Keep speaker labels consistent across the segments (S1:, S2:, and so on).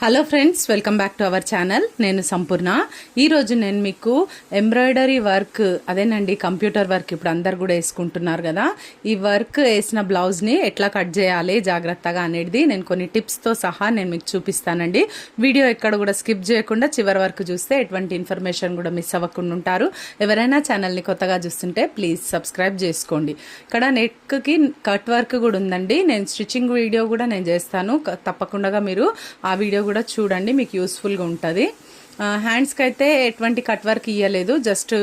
S1: Hello friends, welcome back to our channel. నేను సంపూర్ణ. ఈరోజు నేను మీకు ఎంబ్రాయిడరీ వర్క్, అదేనండి కంప్యూటర్ వర్క్ ఇప్పుడు అందరు కూడా వేసుకుంటున్నారు కదా, ఈ వర్క్ వేసిన బ్లౌజ్ని ఎట్లా కట్ చేయాలి జాగ్రత్తగా అనేది నేను కొన్ని టిప్స్తో సహా నేను మీకు చూపిస్తానండి. వీడియో ఎక్కడ కూడా స్కిప్ చేయకుండా చివరి వరకు చూస్తే ఎటువంటి ఇన్ఫర్మేషన్ కూడా మిస్ అవ్వకుండా ఉంటారు. ఎవరైనా ఛానల్ని కొత్తగా చూస్తుంటే ప్లీజ్ సబ్స్క్రైబ్ చేసుకోండి. ఇక్కడ నెక్కి కట్ వర్క్ కూడా ఉందండి. నేను స్టిచ్చింగ్ వీడియో కూడా నేను చేస్తాను, తప్పకుండా మీరు ఆ వీడియో కూడా చూడండి, మీకు యూస్ఫుల్గా ఉంటుంది. హ్యాండ్స్కి అయితే ఎటువంటి కట్ వర్క్ ఇవ్వలేదు, జస్ట్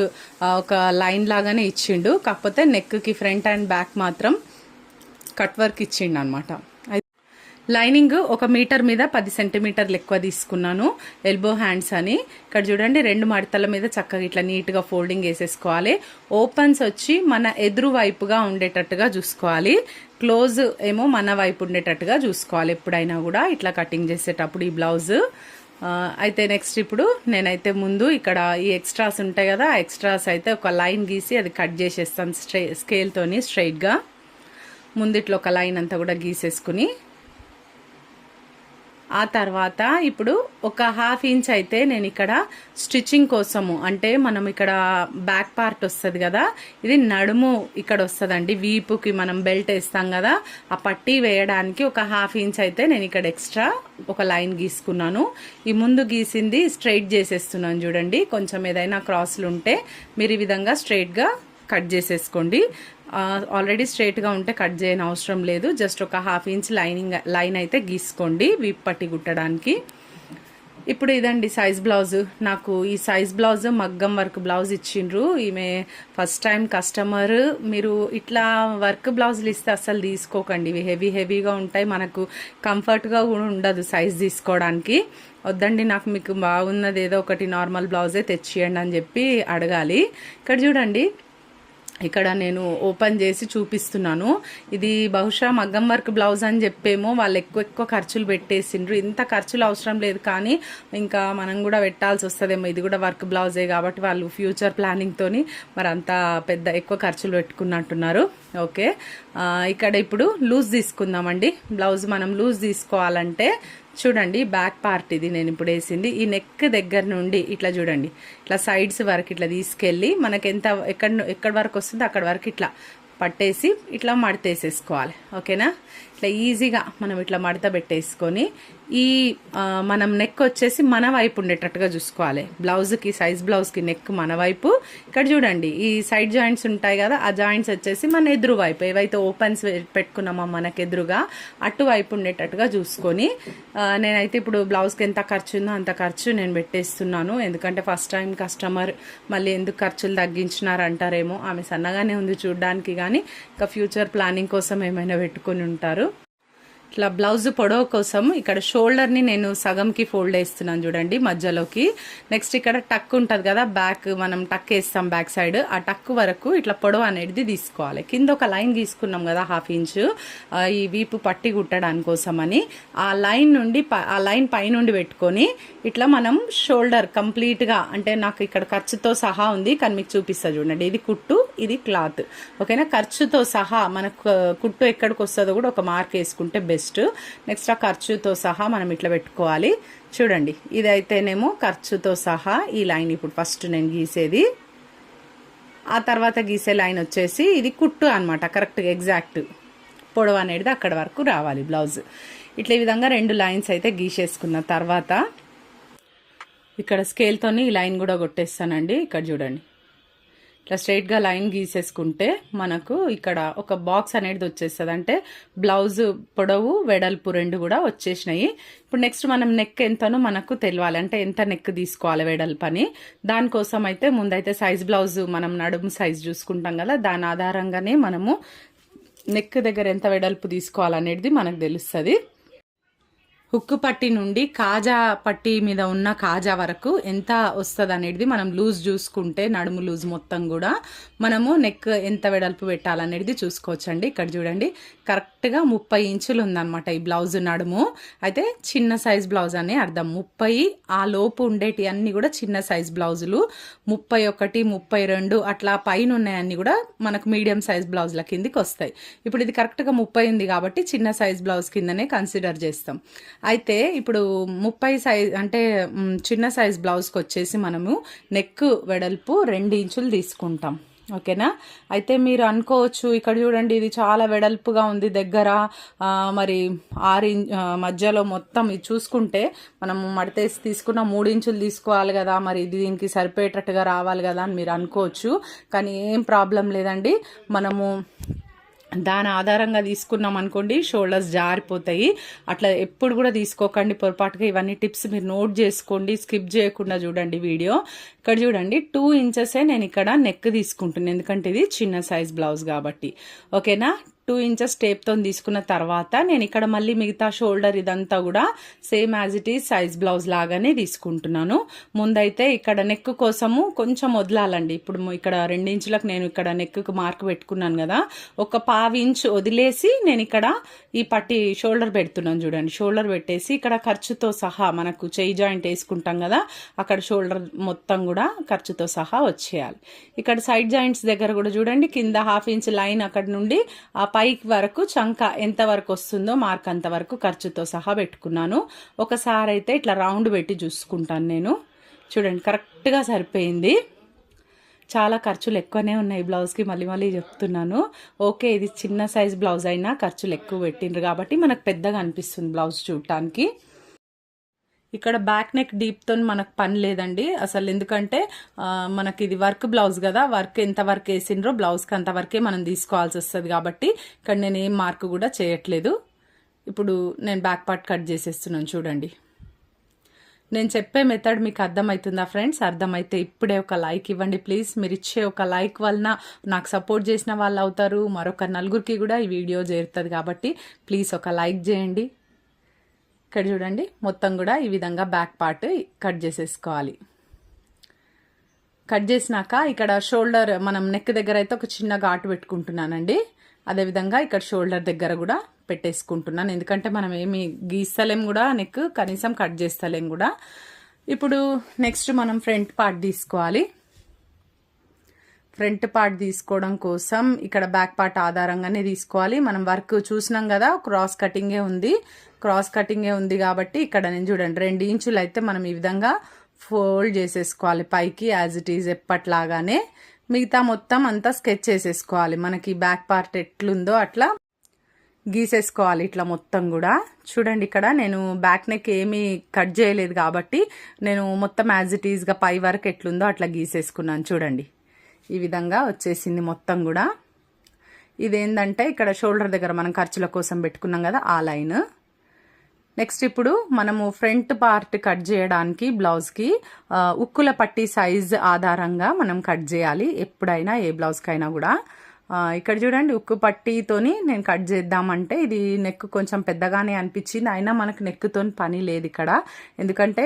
S1: ఒక లైన్ లాగానే ఇచ్చిండు. కాకపోతే నెక్కి ఫ్రంట్ అండ్ బ్యాక్ మాత్రం కట్ వర్క్ ఇచ్చిండు అనమాట. లైనింగ్ 1 మీటర్ మీద 10 సెంటీమీటర్లు ఎక్కువ తీసుకున్నాను, ఎల్బో హ్యాండ్స్ అని. ఇక్కడ చూడండి, 2 మడతల మీద చక్కగా ఇట్లా నీట్గా ఫోల్డింగ్ వేసేసుకోవాలి. ఓపెన్స్ వచ్చి మన ఎదురు వైపుగా ఉండేటట్టుగా చూసుకోవాలి, క్లోజ్ ఏమో మన వైపు ఉండేటట్టుగా చూసుకోవాలి ఎప్పుడైనా కూడా ఇట్లా కటింగ్ చేసేటప్పుడు ఈ బ్లౌజ్. అయితే నెక్స్ట్ ఇప్పుడు నేనైతే ముందు ఇక్కడ ఈ ఎక్స్ట్రాస్ ఉంటాయి కదా, ఆ ఎక్స్ట్రాస్ అయితే ఒక లైన్ గీసి అది కట్ చేసేస్తాను స్కేల్తోని స్ట్రైట్గా. ముందు ఇట్లా ఒక లైన్ అంతా కూడా గీసేసుకుని, ఆ తర్వాత ఇప్పుడు ఒక 1/2 ఇంచ్ అయితే నేను ఇక్కడ స్టిచ్చింగ్ కోసము, అంటే మనం ఇక్కడ బ్యాక్ పార్ట్ వస్తుంది కదా, ఇది నడుము ఇక్కడ వస్తుందండి, వీపుకి మనం బెల్ట్ వేస్తాం కదా, ఆ పట్టీ వేయడానికి ఒక 1/2 ఇంచ్ అయితే నేను ఇక్కడ ఎక్స్ట్రా ఒక లైన్ గీసుకున్నాను. ఈ ముందు గీసింది స్ట్రైట్ చేసేస్తున్నాను చూడండి. కొంచెం ఏదైనా క్రాస్లు ఉంటే మీరు ఈ విధంగా స్ట్రైట్గా కట్ చేసేసుకోండి. ఆల్రెడీ స్ట్రైట్గా ఉంటే కట్ చేయని అవసరం లేదు, జస్ట్ ఒక 1/2 ఇంచ్ లైన్ అయితే గీసుకోండి వీప్ పట్టి కుట్టడానికి. ఇప్పుడు ఇదండి సైజ్ బ్లౌజ్. నాకు ఈ సైజ్ బ్లౌజ్ మగ్గం వర్క్ బ్లౌజ్ ఇచ్చిండ్రు. ఈమె ఫస్ట్ టైం కస్టమర్. మీరు ఇట్లా వర్క్ బ్లౌజులు ఇస్తే అస్సలు తీసుకోకండి, ఇవి హెవీగా ఉంటాయి, మనకు కంఫర్ట్గా కూడా ఉండదు సైజ్ తీసుకోవడానికి. వద్దండి, నాకు మీకు బాగున్నది ఏదో ఒకటి నార్మల్ బ్లౌజే తెచ్చియండి అని చెప్పి అడగాలి. ఇక్కడ చూడండి, ఇక్కడ నేను ఓపెన్ చేసి చూపిస్తున్నాను. ఇది బహుశా మగ్గం వర్క్ బ్లౌజ్ అని చెప్పేమో వాళ్ళు ఎక్కువ ఖర్చులు పెట్టేసిండ్రు. ఇంత ఖర్చులు అవసరం లేదు, కానీ ఇంకా మనం కూడా పెట్టాల్సి వస్తుందేమో. ఇది కూడా వర్క్ బ్లౌజే కాబట్టి వాళ్ళు ఫ్యూచర్ ప్లానింగ్తోని మరి అంత పెద్ద ఎక్కువ ఖర్చులు పెట్టుకున్నట్టున్నారు. ఓకే, ఇక్కడ ఇప్పుడు లూజ్ తీసుకుందామండి. బ్లౌజ్ మనం లూజ్ తీసుకోవాలంటే చూడండి, బ్యాక్ పార్ట్ ఇది నేను ఇప్పుడు వేసింది, ఈ నెక్ దగ్గర నుండి ఇట్లా చూడండి, ఇట్లా సైడ్స్ వరకు ఇట్లా తీసుకెళ్ళి మనకి ఎంత ఎక్కడి వరకు వస్తుందో అక్కడ వరకు ఇట్లా పట్టేసి ఇట్లా మడతేసేసుకోవాలి. ఓకేనా, ఇట్లా ఈజీగా మనం ఇట్లా మడత పెట్టేసుకొని ఈ మనం నెక్ వచ్చేసి మన వైపు ఉండేటట్టుగా చూసుకోవాలి. బ్లౌజ్కి సైజ్ బ్లౌజ్కి నెక్ మన వైపు. ఇక్కడ చూడండి, ఈ సైడ్ జాయింట్స్ ఉంటాయి కదా, ఆ జాయింట్స్ వచ్చేసి మన ఎదురు వైపు, ఏవైతే ఓపెన్స్ పెట్టుకున్నామో మనకు ఎదురుగా అటువైపు ఉండేటట్టుగా చూసుకొని, నేనైతే ఇప్పుడు బ్లౌజ్కి ఎంత ఖర్చు ఉందో అంత ఖర్చు నేను పెట్టేస్తున్నాను. ఎందుకంటే ఫస్ట్ టైం కస్టమర్, మళ్ళీ ఎందుకు ఖర్చులు తగ్గించినారు అంటారేమో. ఆమె సన్నగానే ఉంది చూడడానికి, కానీ ఇంకా ఫ్యూచర్ ప్లానింగ్ కోసం ఏమైనా పెట్టుకొని ఉంటారు. ఇట్లా బ్లౌజ్ పొడవు కోసం ఇక్కడ షోల్డర్ని నేను సగంకి ఫోల్డ్ వేస్తున్నాను చూడండి, మధ్యలోకి. నెక్స్ట్ ఇక్కడ టక్ ఉంటుంది కదా, బ్యాక్ మనం టక్ వేస్తాం బ్యాక్ సైడ్, ఆ టక్ వరకు ఇట్లా పొడవు అనేది తీసుకోవాలి. కింద ఒక లైన్ తీసుకున్నాం కదా 1/2 ఇంచ్, ఈ వీపు పట్టి కుట్టడానికి కోసమని. ఆ లైన్ నుండి ఆ లైన్ పైనుండి పెట్టుకొని ఇట్లా మనం షోల్డర్ కంప్లీట్గా, అంటే నాకు ఇక్కడ ఖర్చుతో సహా ఉంది కానీ మీకు చూపిస్తా చూడండి. ఇది కుట్టు, ఇది క్లాత్. ఓకేనా, ఖర్చుతో సహా మనకు కుట్టు ఎక్కడికి వస్తుందో కూడా ఒక మార్క్ వేసుకుంటే బెస్ట్. నెక్స్ట్ ఆ ఖర్చుతో సహా మనం ఇట్లా పెట్టుకోవాలి. చూడండి, ఇదైతేనేమో ఖర్చుతో సహా ఈ లైన్ ఇప్పుడు ఫస్ట్ నేను గీసేది. ఆ తర్వాత గీసే లైన్ వచ్చేసి ఇది కుట్టు అనమాట, కరెక్ట్గా ఎగ్జాక్ట్ పొడవు అనేది అక్కడ వరకు రావాలి బ్లౌజ్. ఇట్లా ఈ విధంగా 2 లైన్స్ అయితే గీసేసుకున్న తర్వాత ఇక్కడ స్కేల్తోని ఈ లైన్ కూడా కొట్టేస్తానండి. ఇక్కడ చూడండి, ఇట్లా స్ట్రైట్గా లైన్ గీసేసుకుంటే మనకు ఇక్కడ ఒక బాక్స్ అనేది వచ్చేస్తుంది, అంటే బ్లౌజ్ పొడవు వెడల్పు 2 కూడా వచ్చేసినాయి. ఇప్పుడు నెక్స్ట్ మనం నెక్ ఎంతనో మనకు తెలియాలి, అంటే ఎంత నెక్ తీసుకోవాలి వెడల్పు అని. దానికోసం అయితే ముందైతే సైజ్ బ్లౌజ్ మనం నడుము సైజ్ చూసుకుంటాం కదా, దాని ఆధారంగానే మనము నెక్ దగ్గర ఎంత వెడల్పు తీసుకోవాలనేది మనకు తెలుస్తుంది. హుక్కు పట్టి నుండి కాజా పట్టి మీద ఉన్న కాజా వరకు ఎంత వస్తుంది అనేది మనం లూజ్ చూసుకుంటే, నడుము లూజ్ మొత్తం కూడా మనము నెక్ ఎంత వెడల్పు పెట్టాలనేది చూసుకోవచ్చండి. ఇక్కడ చూడండి, కరెక్ట్గా 30 ఇంచులు ఉందన్నమాట ఈ బ్లౌజ్ నడుము. అయితే చిన్న సైజ్ బ్లౌజ్ అని అర్థం. 30 ఆ లోపు ఉండేటి అన్ని కూడా చిన్న సైజ్ బ్లౌజులు. 31, 32 అట్లా పైన ఉన్నాయన్నీ కూడా మనకు మీడియం సైజ్ బ్లౌజ్ల కిందికి వస్తాయి. ఇప్పుడు ఇది కరెక్ట్గా 30 ఉంది కాబట్టి చిన్న సైజ్ బ్లౌజ్ కిందనే కన్సిడర్ చేస్తాం. అయితే ఇప్పుడు 30 సైజ్ అంటే చిన్న సైజ్ బ్లౌజ్కి వచ్చేసి మనము నెక్ వెడల్పు 2 ఇంచులు తీసుకుంటాం. ఓకేనా. అయితే మీరు అనుకోవచ్చు ఇక్కడ చూడండి ఇది చాలా వెడల్పుగా ఉంది దగ్గర, మరి 6 మధ్యలో మొత్తం ఇది చూసుకుంటే మనము మడతేసి తీసుకున్న 3 ఇంచులు తీసుకోవాలి కదా, మరి ఇది దీనికి సరిపోయేటట్టుగా రావాలి కదా అని మీరు అనుకోవచ్చు. కానీ ఏం ప్రాబ్లం లేదండి. మనము దాని ఆధారంగా తీసుకున్నాం అనుకోండి షోల్డర్స్ జారిపోతాయి. అట్లా ఎప్పుడు కూడా తీసుకోకండి పొరపాటుగా. ఇవన్నీ టిప్స్ మీరు నోట్ చేసుకోండి, స్కిప్ చేయకుండా చూడండి వీడియో. ఇక్కడ చూడండి 2 ఇంచెసే నేను ఇక్కడ నెక్ తీసుకుంటున్నాను, ఎందుకంటే ఇది చిన్న సైజ్ బ్లౌజ్ కాబట్టి. ఓకేనా. 2 ఇంచెస్ టేప్తో తీసుకున్న తర్వాత నేను ఇక్కడ మళ్ళీ మిగతా షోల్డర్ ఇదంతా కూడా same as it is size blouse లాగానే తీసుకుంటున్నాను. ముందైతే ఇక్కడ నెక్ కోసము కొంచెం వదలాలండి. ఇప్పుడు ఇక్కడ 2 ఇంచులకు నేను ఇక్కడ నెక్కు మార్క్ పెట్టుకున్నాను కదా, ఒక 1/2 ఇంచ్ వదిలేసి నేను ఇక్కడ ఈ పట్టి షోల్డర్ పెడుతున్నాను. చూడండి షోల్డర్ పెట్టేసి ఇక్కడ ఖర్చుతో సహా మనకు చెయ్యి జాయింట్ వేసుకుంటాం కదా, అక్కడ షోల్డర్ మొత్తం కూడా ఖర్చుతో సహా వచ్చేయాలి. ఇక్కడ సైడ్ జాయింట్స్ దగ్గర కూడా చూడండి కింద 1/2 ఇంచ్ లైన్ అక్కడ నుండి ఆ పైకి వరకు చంక ఎంత వరకు వస్తుందో మార్క్ అంత వరకు ఖర్చుతో సహా పెట్టుకున్నాను. ఒకసారి అయితే ఇట్లా రౌండ్ పెట్టి చూసుకుంటాను నేను. చూడండి కరెక్ట్గా సరిపోయింది. చాలా ఖర్చులు ఎక్కువనే ఉన్నాయి బ్లౌజ్కి, మళ్ళీ మళ్ళీ చెప్తున్నాను. ఓకే ఇది చిన్న సైజ్ బ్లౌజ్ అయినా ఖర్చులు ఎక్కువ పెట్టిండ్రు కాబట్టి మనకు పెద్దగా అనిపిస్తుంది బ్లౌజ్ చూడటానికి. ఇక్కడ బ్యాక్ నెక్ డీప్తో మనకు పని లేదండి అసలు, ఎందుకంటే మనకి ఇది వర్క్ బ్లౌజ్ కదా, వర్క్ ఎంత వర్క్ వేసిండ్రో బ్లౌజ్కి అంతవరకే మనం తీసుకోవాల్సి వస్తుంది కాబట్టి ఇక్కడ నేను ఏం మార్క్ కూడా చేయట్లేదు. ఇప్పుడు నేను బ్యాక్ పార్ట్ కట్ చేసేస్తున్నాను. చూడండి నేను చెప్పే మెథడ్ మీకు అర్థమవుతుందా ఫ్రెండ్స్? అర్థమైతే ఇప్పుడే ఒక లైక్ ఇవ్వండి ప్లీజ్. మీరు ఇచ్చే ఒక లైక్ వలన నాకు సపోర్ట్ చేసిన వాళ్ళు అవుతారు, మరొక నలుగురికి కూడా ఈ వీడియో చేరుతుంది కాబట్టి ప్లీజ్ ఒక లైక్ చేయండి. ఇక్కడ చూడండి మొత్తం కూడా ఈ విధంగా బ్యాక్ పార్ట్ కట్ చేసేసుకోవాలి. కట్ చేసినాక ఇక్కడ షోల్డర్ మనం నెక్ దగ్గర అయితే ఒక చిన్న ఘాటు పెట్టుకుంటున్నానండి. అదేవిధంగా ఇక్కడ షోల్డర్ దగ్గర కూడా పెట్టేసుకుంటున్నాను, ఎందుకంటే మనం ఏమి గీస్తలేం కూడా, నెక్ కనీసం కట్ చేస్తలేం కూడా. ఇప్పుడు నెక్స్ట్ మనం ఫ్రంట్ పార్ట్ తీసుకోవాలి. ఫ్రంట్ పార్ట్ తీసుకోవడం కోసం ఇక్కడ బ్యాక్ పార్ట్ ఆధారంగానే తీసుకోవాలి. మనం వర్క్ చూసినాం కదా క్రాస్ కటింగే ఉంది కాబట్టి ఇక్కడ నేను చూడండి 2 ఇంచులు అయితే మనం ఈ విధంగా ఫోల్డ్ చేసేసుకోవాలి పైకి యాజ్ ఇట్ ఈజ్ ఎప్పట్లాగానే. మిగతా మొత్తం అంతా స్కెచ్ చేసేసుకోవాలి. మనకి బ్యాక్ పార్ట్ ఎట్లుందో అట్లా గీసేసుకోవాలి ఇట్లా మొత్తం కూడా. చూడండి ఇక్కడ నేను బ్యాక్ నెక్ ఏమీ కట్ చేయలేదు కాబట్టి నేను మొత్తం యాజ్ ఇట్ ఈజ్గా పై వరకు ఎట్లుందో అట్లా గీసేసుకున్నాను. చూడండి ఈ విధంగా వచ్చేసింది మొత్తం కూడా. ఇదేంటంటే ఇక్కడ షోల్డర్ దగ్గర మనం ఖర్చుల కోసం పెట్టుకున్నాం కదా ఆ లైన్. నెక్స్ట్ ఇప్పుడు మనము ఫ్రంట్ పార్ట్ కట్ చేయడానికి బ్లౌజ్కి ఉక్కుల పట్టి సైజ్ ఆధారంగా మనం కట్ చేయాలి ఎప్పుడైనా ఏ బ్లౌజ్కైనా కూడా. ఇక్కడ చూడండి ఉక్కు పట్టీతోని నేను కట్ చేద్దామంటే ఇది నెక్ కొంచెం పెద్దగానే అనిపించింది, అయినా మనకు నెక్తో పని లేదు ఇక్కడ, ఎందుకంటే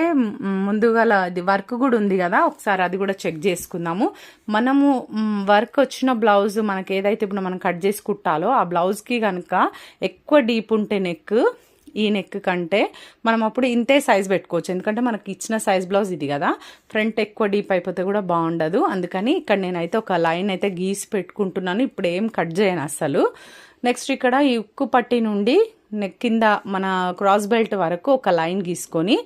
S1: ముందుగా ఇది వర్క్ కూడా ఉంది కదా, ఒకసారి అది కూడా చెక్ చేసుకుందాము. మనము వర్క్ వచ్చిన బ్లౌజ్ మనకి ఏదైతే ఇప్పుడు మనం కట్ చేసి కుట్టాలో ఆ బ్లౌజ్కి కనుక ఎక్కువ డీప్ ఉంటే నెక్, ఈ నెక్ కంటే మనం అప్పుడు ఇంతే సైజ్ పెట్టుకోవచ్చు, ఎందుకంటే మనకి ఇచ్చిన సైజ్ బ్లౌజ్ ఇది కదా, ఫ్రంట్ ఎక్కువ డీప్ అయిపోతే కూడా బాగుండదు. అందుకని ఇక్కడ నేనైతే ఒక లైన్ అయితే గీసి పెట్టుకుంటున్నాను, ఇప్పుడు ఏం కట్ చేయను అసలు. నెక్స్ట్ ఇక్కడ ఈ ఉక్కు పట్టి నుండి నెక్ కింద మన క్రాస్ బెల్ట్ వరకు ఒక లైన్ గీసుకొని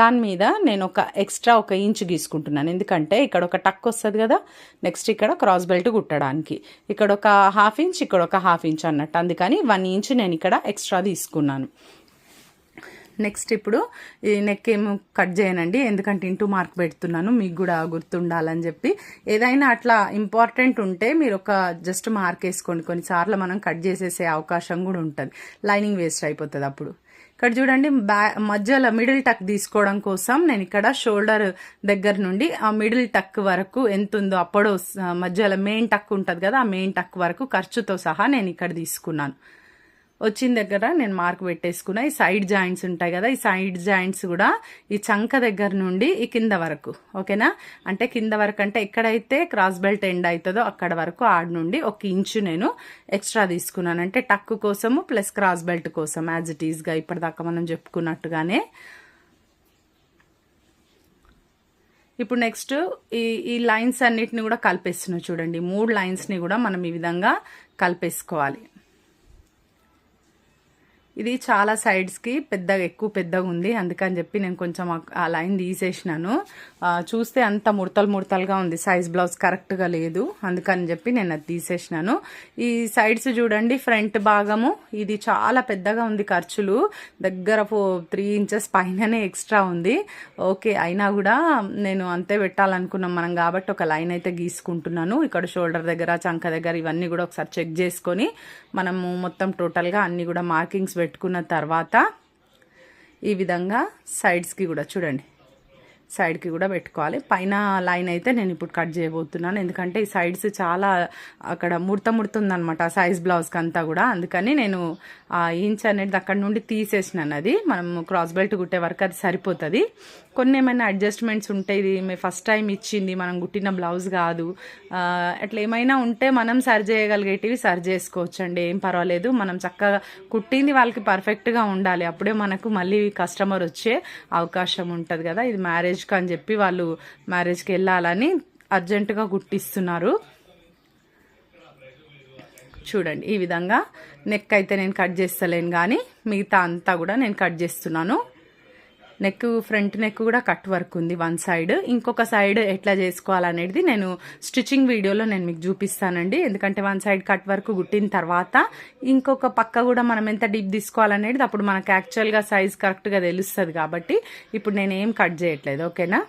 S1: దాని మీద నేను ఒక ఎక్స్ట్రా 1 ఇంచ్ గీసుకుంటున్నాను, ఎందుకంటే ఇక్కడ ఒక టక్ వస్తుంది కదా, నెక్స్ట్ ఇక్కడ క్రాస్ బెల్ట్ కుట్టడానికి ఇక్కడ ఒక 1/2 ఇంచ్ ఇక్కడ ఒక 1/2 ఇంచ్ అన్నట్టు, అందుకని 1 ఇంచ్ నేను ఇక్కడ ఎక్స్ట్రా తీసుకున్నాను. నెక్స్ట్ ఇప్పుడు ఈ నెక్ ఏమో కట్ చేయనండి, ఎందుకంటే ఇంటూ మార్క్ పెడుతున్నాను మీకు కూడా గుర్తుండాలని చెప్పి. ఏదైనా అట్లా ఇంపార్టెంట్ ఉంటే మీరు ఒక జస్ట్ మార్క్ వేసుకోండి, కొన్నిసార్లు మనం కట్ చేసేసే అవకాశం కూడా ఉంటుంది, లైనింగ్ వేస్ట్ అయిపోతుంది అప్పుడు. ఇక్కడ చూడండి మధ్యలో మిడిల్ టక్ తీసుకోవడం కోసం నేను ఇక్కడ షోల్డర్ దగ్గర నుండి ఆ మిడిల్ టక్ వరకు ఎంత ఉందో అప్పుడు మధ్యలో మెయిన్ టక్ ఉంటుంది కదా, ఆ మెయిన్ టక్ వరకు ఖర్చుతో సహా నేను ఇక్కడ తీసుకున్నాను. వచ్చిన దగ్గర నేను మార్క్ పెట్టేసుకున్నా. ఈ సైడ్ జాయింట్స్ ఉంటాయి కదా, ఈ సైడ్ జాయింట్స్ కూడా ఈ చంక దగ్గర నుండి ఈ కింద వరకు, ఓకేనా, అంటే కింద వరకు అంటే ఎక్కడైతే క్రాస్ బెల్ట్ ఎండ్ అవుతుందో అక్కడ వరకు ఆడ నుండి 1 ఇంచు నేను ఎక్స్ట్రా తీసుకున్నాను, అంటే టక్ కోసము ప్లస్ క్రాస్ బెల్ట్ కోసం యాజ్ ఇట్ ఈజ్గా ఇప్పటిదాకా మనం చెప్పుకున్నట్టుగానే. ఇప్పుడు నెక్స్ట్ ఈ లైన్స్ అన్నిటిని కూడా కలిపేస్తున్నాను. చూడండి 3 లైన్స్ని కూడా మనం ఈ విధంగా కలిపేసుకోవాలి. ఇది చాలా సైడ్స్కి ఎక్కువ పెద్దగా ఉంది, అందుకని చెప్పి నేను కొంచెం ఆ లైన్ తీసేసినాను. చూస్తే అంత ముడతలుగా ఉంది, సైజ్ బ్లౌజ్ కరెక్ట్గా లేదు, అందుకని చెప్పి నేను అది తీసేసినాను. ఈ సైడ్స్ చూడండి, ఫ్రంట్ భాగము ఇది చాలా పెద్దగా ఉంది, ఖర్చులు దగ్గర 3 ఇంచెస్ పైననే ఎక్స్ట్రా ఉంది. ఓకే, అయినా కూడా నేను అంతే పెట్టాలనుకున్నాం మనం కాబట్టి ఒక లైన్ అయితే గీసుకుంటున్నాను. ఇక్కడ షోల్డర్ దగ్గర, చంక దగ్గర ఇవన్నీ కూడా ఒకసారి చెక్ చేసుకొని మనము మొత్తం టోటల్గా అన్నీ కూడా మార్కింగ్స్ పెట్టుకున్న తర్వాత ఈ విధంగా సైడ్స్కి కూడా చూడండి, సైడ్కి కూడా పెట్టుకోవాలి. పైన లైన్ అయితే నేను ఇప్పుడు కట్ చేయబోతున్నాను, ఎందుకంటే ఈ సైడ్స్ చాలా అక్కడ ముడుతుందనమాట సైజ్ బ్లౌజ్కి అంతా కూడా. అందుకని నేను ఆ ఇంచ్ అనేది అక్కడ నుండి తీసేసినాను. అది మనం క్రాస్ బెల్ట్ కుట్టే వరకు అది సరిపోతుంది. కొన్ని ఏమైనా అడ్జస్ట్మెంట్స్ ఉంటాయి, ఇది మేము ఫస్ట్ టైం ఇచ్చింది, మనం కుట్టిన బ్లౌజ్ కాదు, అట్లా ఏమైనా ఉంటే మనం సరి చేయగలిగేటివి సరి చేసుకోవచ్చు అండి, ఏం పర్వాలేదు. మనం చక్కగా కుట్టింది వాళ్ళకి పర్ఫెక్ట్గా ఉండాలి, అప్పుడే మనకు మళ్ళీ కస్టమర్ వచ్చే అవకాశం ఉంటుంది కదా. ఇది మ్యారేజ్కి అని చెప్పి వాళ్ళు మ్యారేజ్కి వెళ్ళాలని అర్జెంటుగా కుట్టిస్తున్నారు. చూడండి, ఈ విధంగా నెక్ అయితే నేను కట్ చేస్తలేను, కానీ మిగతా అంతా కూడా నేను కట్ చేస్తున్నాను. నెక్, ఫ్రంట్ నెక్ కూడా కట్ వర్క్ ఉంది వన్ సైడ్. ఇంకొక సైడ్ ఎట్లా చేసుకోవాలనేది నేను స్టిచ్చింగ్ వీడియోలో నేను మీకు చూపిస్తానండి, ఎందుకంటే వన్ సైడ్ కట్ వర్క్ కుట్టిన తర్వాత ఇంకొక పక్క కూడా మనం ఎంత డీప్ తీసుకోవాలనేది అప్పుడు మనకు యాక్చువల్గా సైజ్ కరెక్ట్గా తెలుస్తుంది. కాబట్టి ఇప్పుడు నేను ఏం కట్ చేయట్లేదు, ఓకేనా.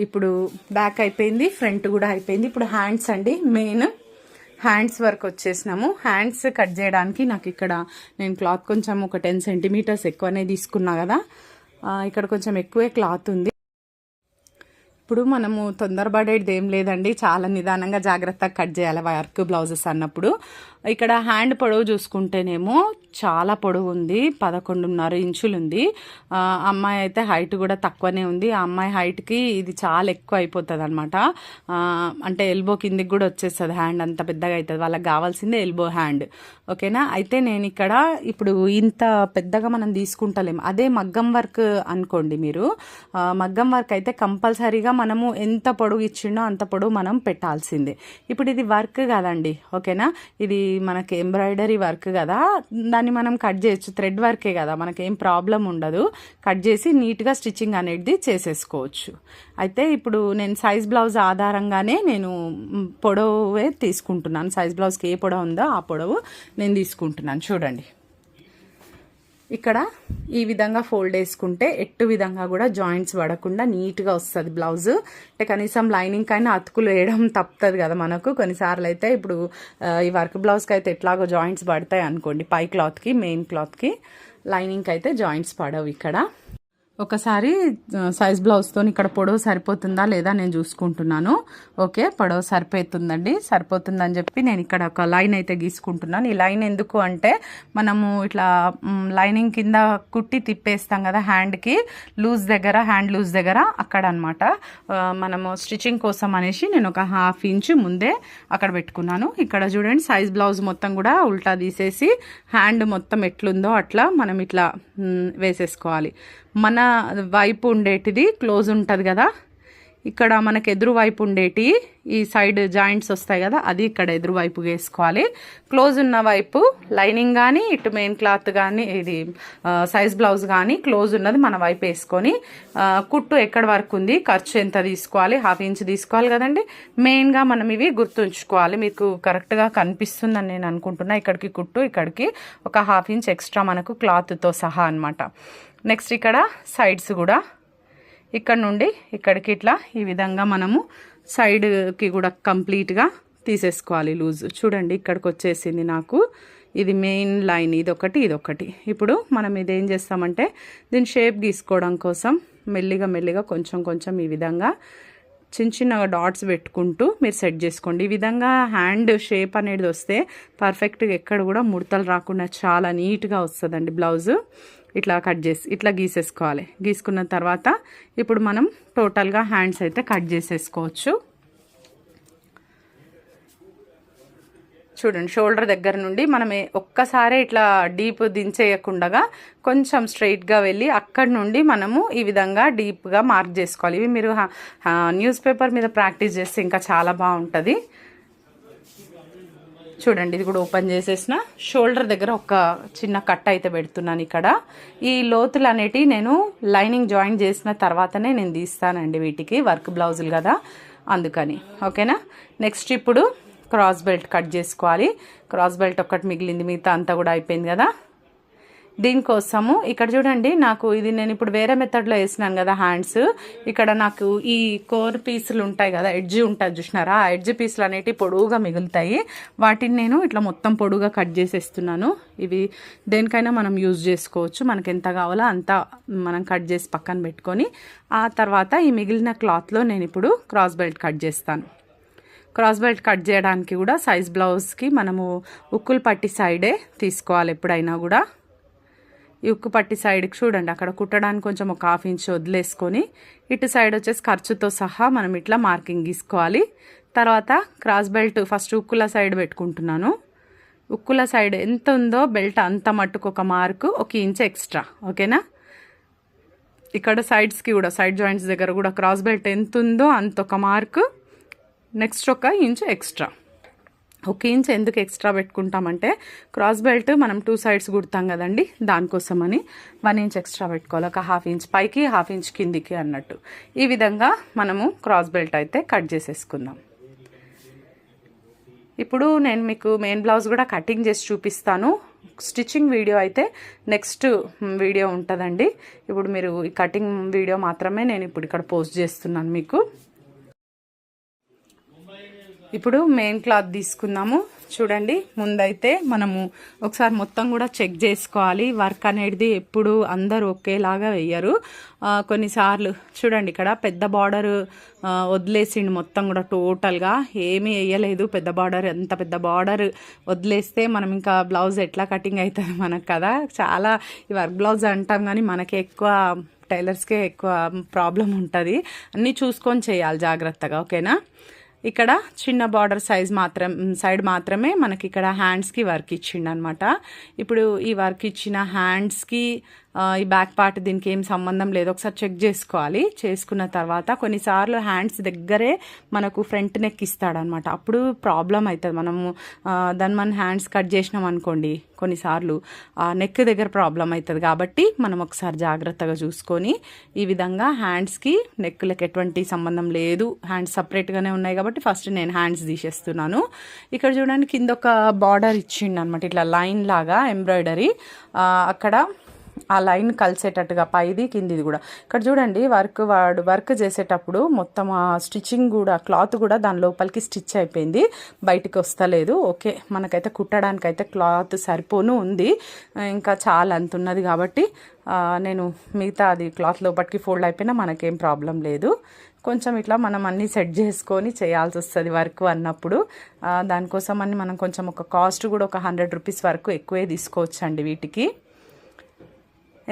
S1: ఇప్పుడు బ్యాక్ అయిపోయింది, ఫ్రంట్ కూడా అయిపోయింది. ఇప్పుడు హ్యాండ్స్ అండి, మెయిన్ హ్యాండ్స్ వర్క్ వచ్చేసినాము. హ్యాండ్స్ కట్ చేయడానికి నాకు ఇక్కడ నేను క్లాత్ కొంచెం ఒక 10 సెంటీమీటర్స్ ఎక్కువనే తీసుకున్నా కదా, ఇక్కడ కొంచెం ఎక్కువే క్లాత్ ఉంది. ఇప్పుడు మనము తొందరపడేది ఏం లేదండి, చాలా నిదానంగా జాగ్రత్తగా కట్ చేయాలి వర్క్ బ్లౌజెస్ అన్నప్పుడు. ఇక్కడ హ్యాండ్ పొడవు చూసుకుంటేనేమో చాలా పొడవు ఉంది, 11.5 ఇంచులు ఉంది. అమ్మాయి అయితే హైట్ కూడా తక్కువనే ఉంది. ఆ అమ్మాయి హైట్కి ఇది చాలా ఎక్కువ అయిపోతుంది అనమాట, అంటే ఎల్బో కిందికి కూడా వచ్చేస్తుంది, హ్యాండ్ అంత పెద్దగా అవుతుంది. వాళ్ళకి కావాల్సిందే ఎల్బో హ్యాండ్, ఓకేనా. అయితే నేను ఇక్కడ ఇప్పుడు ఇంత పెద్దగా మనం తీసుకుంటలేము. అదే మగ్గం వర్క్ అనుకోండి మీరు, మగ్గం వర్క్ అయితే కంపల్సరీగా మనము ఎంత పొడవు ఇచ్చిండో అంత పొడవు మనం పెట్టాల్సిందే. ఇప్పుడు ఇది వర్క్ కదండి, ఓకేనా, ఇది మనకి ఎంబ్రాయిడరీ వర్క్ కదా, దాన్ని మనం కట్ చేయొచ్చు, థ్రెడ్ వర్కే కదా, మనకేం ప్రాబ్లం ఉండదు. కట్ చేసి నీట్గా స్టిచ్చింగ్ అనేది చేసేసుకోవచ్చు. అయితే ఇప్పుడు నేను సైజ్ బ్లౌజ్ ఆధారంగానే నేను పొడవే తీసుకుంటున్నాను, సైజ్ బ్లౌజ్కి ఏ పొడవు ఉందో ఆ పొడవు నేను తీసుకుంటున్నాను. చూడండి, ఇక్కడ ఈ విధంగా ఫోల్డ్ వేసుకుంటే ఎట్టు విధంగా కూడా జాయింట్స్ పడకుండా నీట్గా వస్తుంది బ్లౌజ్. అంటే కనీసం లైనింగ్ కైనా అతుకులు వేయడం తప్పుతుంది కదా మనకు కొన్నిసార్లు. అయితే ఇప్పుడు ఈ వర్క్ బ్లౌజ్కి అయితే ఎట్లాగో జాయింట్స్ పడతాయి అనుకోండి, పై క్లాత్కి మెయిన్ క్లాత్కి, లైనింగ్కి అయితే జాయింట్స్ పడవు. ఇక్కడ ఒకసారి సైజ్ బ్లౌజ్తో ఇక్కడ పొడవు సరిపోతుందా లేదా నేను చూసుకుంటున్నాను. ఓకే, పొడవు సరిపోతుందని చెప్పి నేను ఇక్కడ ఒక లైన్ అయితే గీసుకుంటున్నాను. ఈ లైన్ ఎందుకు అంటే మనము ఇట్లా లైనింగ్ కింద కుట్టి తిప్పేస్తాం కదా హ్యాండ్కి హ్యాండ్ లూజ్ దగ్గర అక్కడ అనమాట, మనము స్టిచ్చింగ్ కోసం అనేసి నేను ఒక 1/2 ఇంచు ముందే అక్కడ పెట్టుకున్నాను. ఇక్కడ చూడండి, సైజ్ బ్లౌజ్ మొత్తం కూడా ఉల్టా తీసేసి హ్యాండ్ మొత్తం ఎట్లుందో అట్లా మనం ఇట్లా వేసేసుకోవాలి. మన వైపు ఉండేటిది క్లోజ్ ఉంటుంది కదా, ఇక్కడ మనకు ఎదురు వైపు ఉండేటి ఈ సైడ్ జాయింట్స్ వస్తాయి కదా, అది ఇక్కడ ఎదురు వైపు వేసుకోవాలి. క్లోజ్ ఉన్న వైపు లైనింగ్ కానీ ఇటు మెయిన్ క్లాత్ కానీ ఇది సైజ్ బ్లౌజ్ కానీ క్లోజ్ ఉన్నది మన వైపు వేసుకొని కుట్టు ఎక్కడ వరకు ఉంది, ఖర్చు ఎంత తీసుకోవాలి, 1/2 ఇంచ్ తీసుకోవాలి కదండి. మెయిన్గా మనం ఇవి గుర్తుంచుకోవాలి. మీకు కరెక్ట్గా కనిపిస్తుందని నేను అనుకుంటున్నా. ఇక్కడికి కుట్టు, ఇక్కడికి ఒక 1/2 ఇంచ్ ఎక్స్ట్రా మనకు క్లాత్తో సహా అనమాట. నెక్స్ట్ ఇక్కడ సైడ్స్ కూడా ఇక్కడ నుండి ఇక్కడికి ఇట్లా ఈ విధంగా మనము సైడ్కి కూడా కంప్లీట్గా తీసేసుకోవాలి లూజ్. చూడండి, ఇక్కడికి వచ్చేసింది నాకు. ఇది మెయిన్ లైన్, ఇదొకటి. ఇప్పుడు మనం ఇదేం చేస్తామంటే దీని షేప్ గీసుకోవడం కోసం మెల్లిగా కొంచెం ఈ విధంగా చిన్నగా డాట్స్ పెట్టుకుంటూ మీరు సెట్ చేసుకోండి. ఈ విధంగా హ్యాండ్ షేప్ అనేది వస్తే పర్ఫెక్ట్గా ఎక్కడ కూడా ముడతలు రాకుండా చాలా నీట్గా వస్తుందండి బ్లౌజ్. ఇట్లా కట్ చేసి ఇట్లా గీసేసుకోవాలి. గీసుకున్న తర్వాత ఇప్పుడు మనం టోటల్గా హ్యాండ్స్ అయితే కట్ చేసేసుకోవచ్చు. చూడండి, షోల్డర్ దగ్గర నుండి మనం ఒక్కసారి ఇట్లా డీప్ దించేయకుండా కొంచెం స్ట్రైట్గా వెళ్ళి అక్కడ నుండి మనము ఈ విధంగా డీప్గా మార్క్ చేసుకోవాలి. ఇవి మీరు న్యూస్ పేపర్ మీద ప్రాక్టీస్ చేస్తే ఇంకా చాలా బాగుంటుంది. చూడండి ఇది కూడా ఓపెన్ చేసేసిన. షోల్డర్ దగ్గర ఒక చిన్న కట్ అయితే పెడుతున్నాను. ఇక్కడ ఈ లోతులు అనేటివి నేను లైనింగ్ జాయిన్ చేసిన తర్వాతనే నేను తీస్తానండి, వీటికి వర్క్ బ్లౌజులు కదా అందుకని. ఓకేనా. నెక్స్ట్ ఇప్పుడు క్రాస్ బెల్ట్ కట్ చేసుకోవాలి. క్రాస్ బెల్ట్ ఒక్కటి మిగిలింది, మిగతా అంతా కూడా అయిపోయింది కదా. దీనికోసము ఇక్కడ చూడండి, నాకు ఇది నేను ఇప్పుడు వేరే మెథడ్లో వేసినాను కదా హ్యాండ్స్. ఇక్కడ నాకు ఈ కోర్ పీసులు ఉంటాయి కదా, ఎడ్జ్ ఉంటుంది చూసినారా, ఆ ఎడ్జ్ పీసులు అనేటివి పొడువుగా మిగులుతాయి. వాటిని నేను ఇట్లా మొత్తం పొడువుగా కట్ చేసేస్తున్నాను. ఇవి దేనికైనా మనం యూజ్ చేసుకోవచ్చు, మనకి ఎంత కావాలో అంత మనం కట్ చేసి పక్కన పెట్టుకొని ఆ తర్వాత ఈ మిగిలిన క్లాత్లో నేను ఇప్పుడు క్రాస్ బెల్ట్ కట్ చేస్తాను. క్రాస్ బెల్ట్ కట్ చేయడానికి కూడా సైజ్ బ్లౌజ్కి మనము ఉక్కులు పట్టి సైడే తీసుకోవాలి ఎప్పుడైనా కూడా. ఈ ఉక్కు పట్టి సైడ్కి చూడండి, అక్కడ కుట్టడానికి కొంచెం ఒక 1/2 ఇంచ్ వదిలేసుకొని ఇటు సైడ్ వచ్చేసి ఖర్చుతో సహా మనం ఇట్లా మార్కింగ్ గీసుకోవాలి. తర్వాత క్రాస్ బెల్ట్ ఫస్ట్ ఉక్కుల సైడ్ పెట్టుకుంటున్నాను. ఉక్కుల సైడ్ ఎంత ఉందో బెల్ట్ అంత మట్టుకు ఒక మార్కు 1 ఇంచ్ ఎక్స్ట్రా. ఓకేనా. ఇక్కడ సైడ్స్కి కూడా సైడ్ జాయింట్స్ దగ్గర కూడా క్రాస్ బెల్ట్ ఎంత ఉందో అంత ఒక mark, next 1 inch extra. 1 inch ఎందుకు ఎక్స్ట్రా పెట్టుకుంటామంటే క్రాస్ బెల్ట్ మనం 2 సైడ్స్ కుడతాం కదండి, దానికోసమని 1 ఇంచ్ ఎక్స్ట్రా పెట్టుకోవాలి. ఒక 1/2 ఇంచ్ పైకి 1/2 ఇంచ్ కిందికి అన్నట్టు. ఈ విధంగా మనము క్రాస్ బెల్ట్ అయితే కట్ చేసేసుకుందాం. ఇప్పుడు నేను మీకు మెయిన్ బ్లౌజ్ కూడా కటింగ్ చేసి చూపిస్తాను. స్టిచ్చింగ్ వీడియో అయితే నెక్స్ట్ వీడియో ఉంటుందండి. ఇప్పుడు మీరు ఈ కటింగ్ వీడియో మాత్రమే నేను ఇప్పుడు ఇక్కడ పోస్ట్ చేస్తున్నాను మీకు. ఇప్పుడు మెయిన్ క్లాత్ తీసుకుందాము. చూడండి, ముందైతే మనము ఒకసారి మొత్తం కూడా చెక్ చేసుకోవాలి. వర్క్ అనేది ఎప్పుడు అందరూ ఒకేలాగా వేయరు. కొన్నిసార్లు చూడండి, ఇక్కడ పెద్ద బార్డర్ వదిలేసిండు మొత్తం కూడా టోటల్గా ఏమీ వేయలేదు. పెద్ద బార్డర్, ఎంత పెద్ద బార్డర్ వదిలేస్తే మనం ఇంకా బ్లౌజ్ ఎట్లా కటింగ్ అవుతుంది మనకు కదా. చాలా ఈ వర్క్ బ్లౌజ్ అంటాం కానీ మనకి ఎక్కువ టైలర్స్కే ఎక్కువ ప్రాబ్లం ఉంటుంది. అన్నీ చూసుకొని చేయాలి జాగ్రత్తగా. ఓకేనా. ఇక్కడ చిన్న బార్డర్ సైడ్ మాత్రమే మనకి ఇక్కడ హ్యాండ్స్కి వర్క్ ఇచ్చిండు అనమాట. ఇప్పుడు ఈ వర్క్ ఇచ్చిన హ్యాండ్స్కి ఈ బ్యాక్ పార్ట్ దీనికి ఏం సంబంధం లేదు, ఒకసారి చెక్ చేసుకోవాలి. చేసుకున్న తర్వాత కొన్నిసార్లు హ్యాండ్స్ దగ్గరే మనకు ఫ్రంట్ నెక్ ఇస్తాడనమాట, అప్పుడు ప్రాబ్లం అవుతుంది. మనము దాన్ని మన హ్యాండ్స్ కట్ చేసినాం అనుకోండి, కొన్నిసార్లు నెక్ దగ్గర ప్రాబ్లం అవుతుంది. కాబట్టి మనం ఒకసారి జాగ్రత్తగా చూసుకొని ఈ విధంగా హ్యాండ్స్కి నెక్లకు ఎటువంటి సంబంధం లేదు, హ్యాండ్స్ సపరేట్గానే ఉన్నాయి కాబట్టి ఫస్ట్ నేను హ్యాండ్స్ తీసేస్తున్నాను. ఇక్కడ చూడండి, కింద ఒక బార్డర్ ఇచ్చిండు అనమాట, ఇట్లా లైన్ లాగా ఎంబ్రాయిడరీ. అక్కడ ఆ లైన్ కలిసేటట్టుగా పైది కిందిది కూడా. ఇక్కడ చూడండి, వర్క్ చేసేటప్పుడు మొత్తం ఆ స్టిచ్చింగ్ కూడా క్లాత్ కూడా దాని లోపలికి స్టిచ్ అయిపోయింది, బయటికి వస్తలేదు. ఓకే, మనకైతే కుట్టడానికి అయితే క్లాత్ సరిపోను ఉంది, ఇంకా చాలా అంత ఉన్నది కాబట్టి నేను మిగతా అది క్లాత్ లోపలికి ఫోల్డ్ అయిపోయినా మనకేం ప్రాబ్లం లేదు. కొంచెం ఇట్లా మనం అన్నీ సెట్ చేసుకొని చేయాల్సి వస్తుంది వర్క్ అన్నప్పుడు. దానికోసం అని మనం కొంచెం ఒక కాస్ట్ కూడా ఒక 100 రూపీస్ వరకు ఎక్కువే తీసుకోవచ్చండి వీటికి.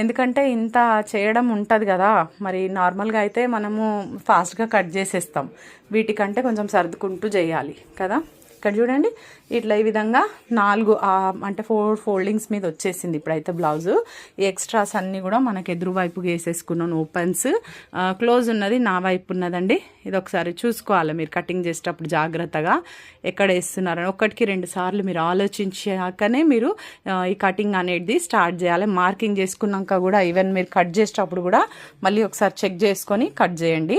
S1: ఎందుకంటే ఇంత చేయడం ఉంటుంది కదా, మరి నార్మల్గా అయితే మనము ఫాస్ట్గా కట్ చేసేస్తాం, వీటికంటే కొంచెం సర్దుకుంటూ చేయాలి కదా. ఇక్కడ చూడండి, ఇట్లా ఈ విధంగా 4 అంటే 4 ఫోల్డింగ్స్ మీద వచ్చేసింది ఇప్పుడైతే బ్లౌజు. ఈ ఎక్స్ట్రాస్ అన్నీ కూడా మనకి ఎదురు వైపు వేసేసుకున్నాను. ఓపెన్స్ క్లోజ్ ఉన్నది నా వైపు ఉన్నదండి. ఇది ఒకసారి చూసుకోవాలి మీరు కటింగ్ చేసేటప్పుడు జాగ్రత్తగా ఎక్కడ వేస్తున్నారని. 1-2 సార్లు మీరు ఆలోచించాకనే మీరు ఈ కటింగ్ అనేది స్టార్ట్ చేయాలి. మార్కింగ్ చేసుకున్నాక కూడా ఈవెన్ మీరు కట్ చేసేటప్పుడు కూడా మళ్ళీ ఒకసారి చెక్ చేసుకొని కట్ చేయండి.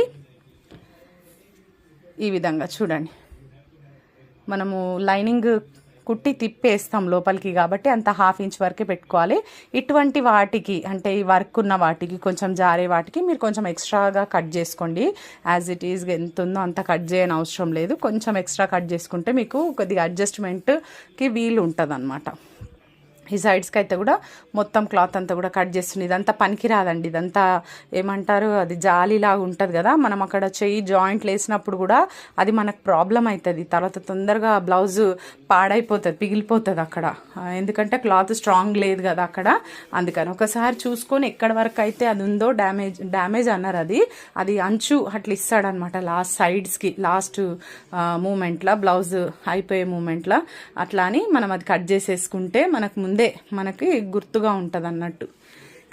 S1: ఈ విధంగా చూడండి, మనము లైనింగ్ కుట్టి తిప్పేస్తాం లోపలికి కాబట్టి అంత 1/2 ఇంచ్ వరకే పెట్టుకోవాలి. ఇటువంటి వాటికి అంటే ఈ వర్క్ ఉన్న వాటికి కొంచెం జారే వాటికి మీరు కొంచెం ఎక్స్ట్రాగా కట్ చేసుకోండి. యాజ్ ఇట్ ఈజ్ ఎంత ఉందో అంత కట్ చేయని అవసరం లేదు, కొంచెం ఎక్స్ట్రా కట్ చేసుకుంటే మీకు కొద్దిగా అడ్జస్ట్మెంట్కి వీలు ఉంటుంది అన్నమాట. ఈ సైడ్స్కి అయితే కూడా మొత్తం క్లాత్ అంతా కూడా కట్ చేస్తుంది. ఇదంతా పనికి రాదండి, ఇదంతా ఏమంటారు, అది జాలీలాగా ఉంటుంది కదా, మనం అక్కడ చెయ్యి జాయింట్లు వేసినప్పుడు కూడా అది మనకు ప్రాబ్లం అవుతుంది. తర్వాత తొందరగా బ్లౌజ్ పాడైపోతుంది, పిగిలిపోతుంది అక్కడ, ఎందుకంటే క్లాత్ స్ట్రాంగ్ లేదు కదా అక్కడ. అందుకని ఒకసారి చూసుకొని ఎక్కడి వరకు అయితే అది ఉందో, డ్యామేజ్ అన్నారు అది అంచు అట్లా ఇస్తాడనమాట లాస్ట్ సైడ్స్కి, లాస్ట్ మూమెంట్లో బ్లౌజ్ అయిపోయే మూమెంట్లో. అట్లా అని మనం అది కట్ చేసేసుకుంటే మనకు ముందే మనకి గుర్తుగా ఉంటుంది అన్నట్టు.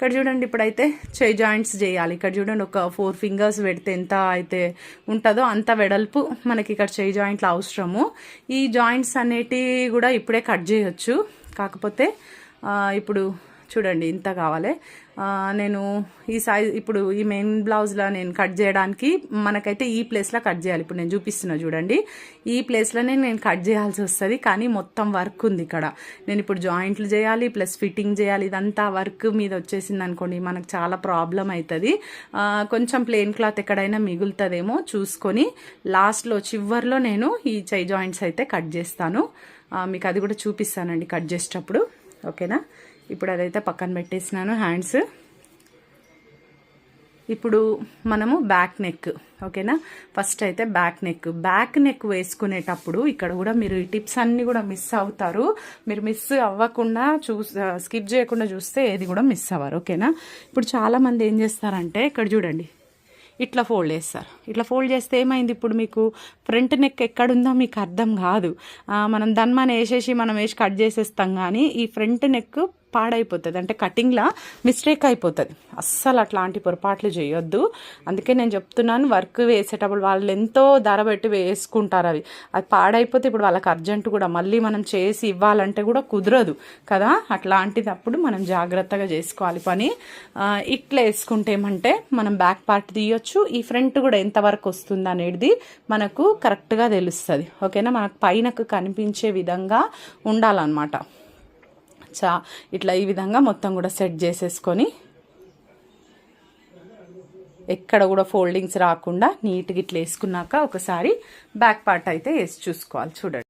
S1: ఇక్కడ చూడండి ఇప్పుడైతే చేయి జాయింట్స్ చేయాలి. ఇక్కడ చూడండి ఒక 4 ఫింగర్స్ పెడితే ఎంత అయితే ఉంటుందో అంత వెడల్పు మనకి ఇక్కడ చేయి జాయింట్లు అవసరము. ఈ జాయింట్స్ అనేటివి కూడా ఇప్పుడే కట్ చేయొచ్చు. కాకపోతే ఇప్పుడు చూడండి ఇంత కావాలి. నేను ఈ సైజ్ ఇప్పుడు ఈ మెయిన్ బ్లౌజ్లో నేను కట్ చేయడానికి మనకైతే ఈ ప్లేస్లో కట్ చేయాలి. ఇప్పుడు నేను చూపిస్తున్నా చూడండి, ఈ ప్లేస్లోనే నేను కట్ చేయాల్సి వస్తుంది. కానీ మొత్తం వర్క్ ఉంది ఇక్కడ. నేను ఇప్పుడు జాయింట్లు చేయాలి ప్లస్ ఫిట్టింగ్ చేయాలి. ఇదంతా వర్క్ మీద వచ్చేసింది అనుకోండి మనకు చాలా ప్రాబ్లం అవుతుంది. కొంచెం ప్లెయిన్ క్లాత్ ఎక్కడైనా మిగులుతుందేమో చూసుకొని లాస్ట్లో చివర్లో నేను ఈ చై జాయింట్స్ అయితే కట్ చేస్తాను. మీకు అది కూడా చూపిస్తానండి కట్ చేసేటప్పుడు. ఓకేనా, ఇప్పుడు అదైతే పక్కన పెట్టేసినాను హ్యాండ్స్. ఇప్పుడు మనము బ్యాక్ నెక్. ఓకేనా, ఫస్ట్ అయితే బ్యాక్ నెక్ వేసుకునేటప్పుడు ఇక్కడ కూడా మీరు ఈ టిప్స్ అన్నీ కూడా మిస్ అవుతారు. మీరు మిస్ అవ్వకుండా స్కిప్ చేయకుండా చూస్తే ఏది కూడా మిస్ అవ్వరు. ఓకేనా, ఇప్పుడు చాలామంది ఏం చేస్తారంటే ఇక్కడ చూడండి ఇట్లా ఫోల్డ్ చేస్తారు. ఇట్లా ఫోల్డ్ చేస్తే ఏమైంది, ఇప్పుడు మీకు ఫ్రంట్ నెక్ ఎక్కడుందో మీకు అర్థం కాదు. మనం దన్మాన వేసేసి మనం వేసి కట్ చేసేస్తాం, కానీ ఈ ఫ్రంట్ నెక్ పాడైపోతుంది, అంటే కటింగ్లా మిస్టేక్ అయిపోతుంది. అస్సలు అట్లాంటి పొరపాట్లు చేయొద్దు. అందుకే నేను చెప్తున్నాను, వర్క్ వేసేటప్పుడు వాళ్ళు ఎంతో ధర పెట్టి వేసుకుంటారు. అది పాడైపోతే ఇప్పుడు వాళ్ళకి అర్జెంట్ కూడా మళ్ళీ మనం చేసి ఇవ్వాలంటే కూడా కుదరదు కదా. అట్లాంటిదప్పుడు మనం జాగ్రత్తగా చేసుకోవాలి పని. ఇట్లా వేసుకుంటే ఏమంటే మనం బ్యాక్ పార్ట్ తీయొచ్చు, ఈ ఫ్రంట్ కూడా ఎంతవరకు వస్తుంది అనేది మనకు కరెక్ట్గా తెలుస్తుంది. ఓకేనా, మనకు పైనకు కనిపించే విధంగా ఉండాలన్నమాట. ఇట్లా ఈ విధంగా మొత్తం కూడా సెట్ చేసేసుకొని ఎక్కడ కూడా ఫోల్డింగ్స్ రాకుండా నీట్గా ఇట్లా వేసుకున్నాక ఒకసారి బ్యాక్ పార్ట్ అయితే వేసి చూసుకోవాలి. చూడండి,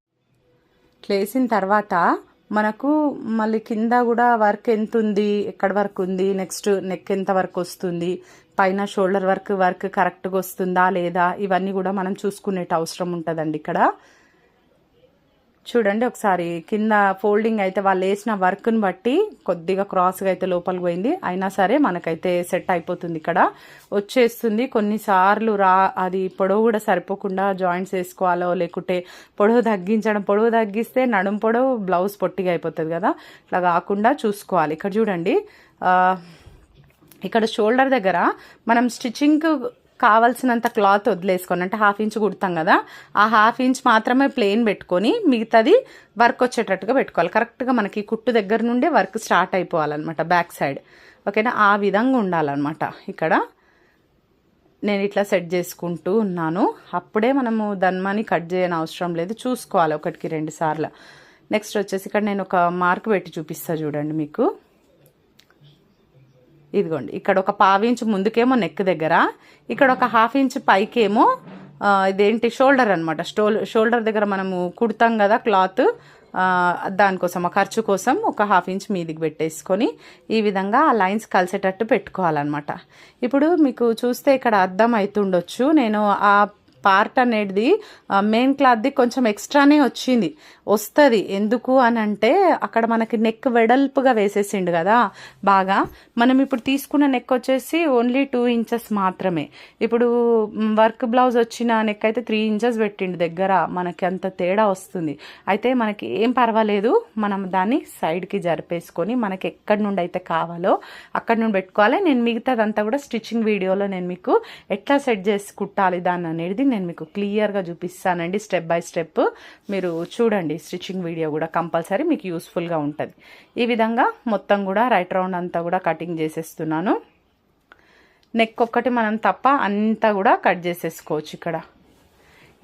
S1: ఇట్లా వేసిన తర్వాత మనకు మళ్ళీ కింద కూడా వర్క్ ఎంత ఉంది, ఎక్కడ వరకు ఉంది, నెక్స్ట్ నెక్ ఎంత వరకు వస్తుంది, పైన షోల్డర్ వర్క్ కరెక్ట్గా వస్తుందా లేదా, ఇవన్నీ కూడా మనం చూసుకునేట అవసరం ఉంటుందండి. ఇక్కడ చూడండి ఒకసారి కింద ఫోల్డింగ్ అయితే వాళ్ళు వేసిన వర్క్ని బట్టి కొద్దిగా క్రాస్గా అయితే లోపలికి పోయింది, అయినా సరే మనకైతే సెట్ అయిపోతుంది. ఇక్కడ వచ్చేస్తుంది. కొన్నిసార్లు అది పొడవు కూడా సరిపోకుండా జాయింట్స్ వేసుకోవాలో లేకుంటే పొడవు తగ్గిస్తే నడుం పొడవు బ్లౌజ్ పొట్టిగా అయిపోతుంది కదా. ఇట్లా కాకుండా చూసుకోవాలి. ఇక్కడ చూడండి ఇక్కడ షోల్డర్ దగ్గర మనం స్టిచ్చింగ్ కావాల్సినంత క్లాత్ వదిలేసుకొని, అంటే 1/2 ఇంచ్ కుడతాం కదా, ఆ 1/2 ఇంచ్ మాత్రమే ప్లెయిన్ పెట్టుకొని మిగతాది వర్క్ వచ్చేటట్టుగా పెట్టుకోవాలి. కరెక్ట్గా మనకి కుట్టు దగ్గర నుండే వర్క్ స్టార్ట్ అయిపోవాలన్నమాట బ్యాక్ సైడ్. ఓకేనా, ఆ విధంగా ఉండాలన్నమాట. ఇక్కడ నేను ఇట్లా సెట్ చేసుకుంటూ ఉన్నాను. అప్పుడే మనము దన్మాని కట్ చేయని అవసరం లేదు, చూసుకోవాలి 1కి 2 సార్లు. నెక్స్ట్ వచ్చేసి ఇక్కడ నేను ఒక మార్క్ పెట్టి చూపిస్తా చూడండి మీకు. ఇదిగోండి, ఇక్కడ ఒక 1/2 ఇంచ్ ముందుకేమో నెక్ దగ్గర, ఇక్కడ ఒక 1/2 ఇంచ్ పైకేమో ఇదేంటి షోల్డర్ అనమాట. షోల్డర్ దగ్గర మనము కుడతాం కదా క్లాత్, దానికోసం ఆ ఖర్చు కోసం ఒక 1/2 ఇంచ్ మీదికి పెట్టేసుకొని ఈ విధంగా ఆ లైన్స్ కలిసేటట్టు పెట్టుకోవాలన్నమాట. ఇప్పుడు మీకు చూస్తే ఇక్కడ అర్థం అవుతుండొచ్చు, నేను ఆ పార్ట్ అనేది మెయిన్ క్లాత్ది కొంచెం ఎక్స్ట్రానే వస్తుంది. ఎందుకు అని అంటే అక్కడ మనకి నెక్ వెడల్పుగా వేసేసిండు కదా బాగా. మనం ఇప్పుడు తీసుకున్న నెక్ వచ్చేసి ఓన్లీ 2 ఇంచెస్ మాత్రమే. ఇప్పుడు వర్క్ బ్లౌజ్ వచ్చిన నెక్ అయితే 3 ఇంచెస్ పెట్టిండు దగ్గర, మనకి అంత తేడా వస్తుంది. అయితే మనకి ఏం పర్వాలేదు, మనం దాన్ని సైడ్కి జరిపేసుకొని మనకి ఎక్కడి నుండి అయితే కావాలో అక్కడి నుండి పెట్టుకోవాలి. నేను మిగతాదంతా కూడా స్టిచ్చింగ్ వీడియోలో నేను మీకు ఎట్లా సెట్ చేసి కుట్టాలి దాన్ని అనేది నేను మీకు క్లియర్గా చూపిస్తానండి, స్టెప్ బై స్టెప్. మీరు చూడండి స్టిచ్చింగ్ వీడియో కూడా, కంపల్సరీ మీకు యూస్ఫుల్గా ఉంటుంది. ఈ విధంగా మొత్తం కూడా రైట్ రౌండ్ అంతా కూడా కటింగ్ చేసేస్తున్నాను. నెక్ ఒక్కటి మనం తప్ప అంతా కూడా కట్ చేసేసుకోవచ్చు. ఇక్కడ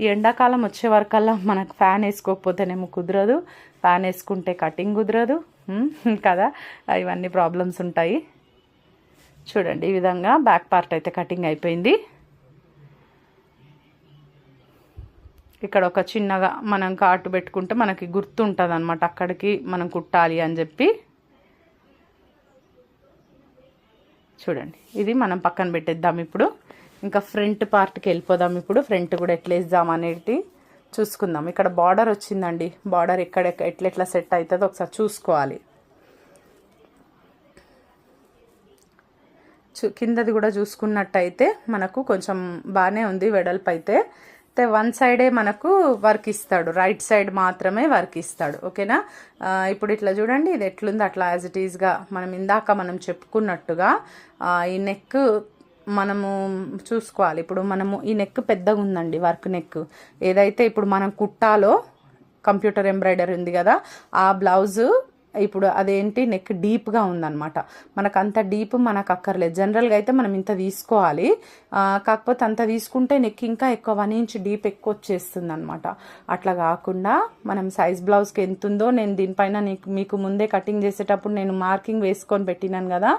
S1: ఈ ఎండాకాలం వచ్చే వరకల్లా మనకు ఫ్యాన్ వేసుకోకపోతేనేమో కుదరదు, ఫ్యాన్ వేసుకుంటే కటింగ్ కుదరదు కదా, ఇవన్నీ ప్రాబ్లమ్స్ ఉంటాయి. చూడండి ఈ విధంగా బ్యాక్ పార్ట్ అయితే కటింగ్ అయిపోయింది. ఇక్కడ ఒక చిన్నగా మనం కాటు పెట్టుకుంటే మనకి గుర్తుంటుంది అనమాట, అక్కడికి మనం కుట్టాలి అని చెప్పి. చూడండి ఇది మనం పక్కన పెట్టేద్దాం. ఇప్పుడు ఇంకా ఫ్రంట్ పార్ట్కి వెళ్ళిపోదాం. ఇప్పుడు ఫ్రంట్ కూడా ఎట్లా వేద్దాం అనేది చూసుకుందాం. ఇక్కడ బార్డర్ వచ్చిందండి, బార్డర్ ఎట్లా సెట్ అవుతుందో ఒకసారి చూసుకోవాలి. కిందది కూడా చూసుకున్నట్టయితే మనకు కొంచెం బాగానే ఉంది వెడల్పు అయితే. వన్ సైడే మనకు వర్క్ ఇస్తాడు, రైట్ సైడ్ మాత్రమే వర్క్ ఇస్తాడు. ఓకేనా. ఇప్పుడు ఇట్లా చూడండి, ఇది ఎట్లుంది అట్లా యాజ్ ఇట్ ఈస్గా మనం చెప్పుకున్నట్టుగా ఈ నెక్ మనము చూసుకోవాలి. ఇప్పుడు మనము ఈ నెక్ పెద్దగా ఉందండి, వర్క్ నెక్ ఏదైతే ఇప్పుడు మనం కుట్టాలో కంప్యూటర్ ఎంబ్రాయిడరీ ఉంది కదా, ఆ బ్లౌజు ఇప్పుడు అదేంటి నెక్ డీప్గా ఉందన్నమాట. మనకు అంత డీప్ మనకు అక్కర్లేదు. జనరల్గా అయితే మనం ఇంత తీసుకోవాలి, కాకపోతే అంత తీసుకుంటే నెక్ ఇంకా ఎక్కువ 1 ఇంచ్ డీప్ ఎక్కువ వచ్చేస్తుంది అనమాట. అట్లా కాకుండా మనం సైజ్ బ్లౌజ్కి ఎంత ఉందో నేను దీనిపైన మీకు ముందే కటింగ్ చేసేటప్పుడు నేను మార్కింగ్ వేసుకొని పెట్టినాను కదా,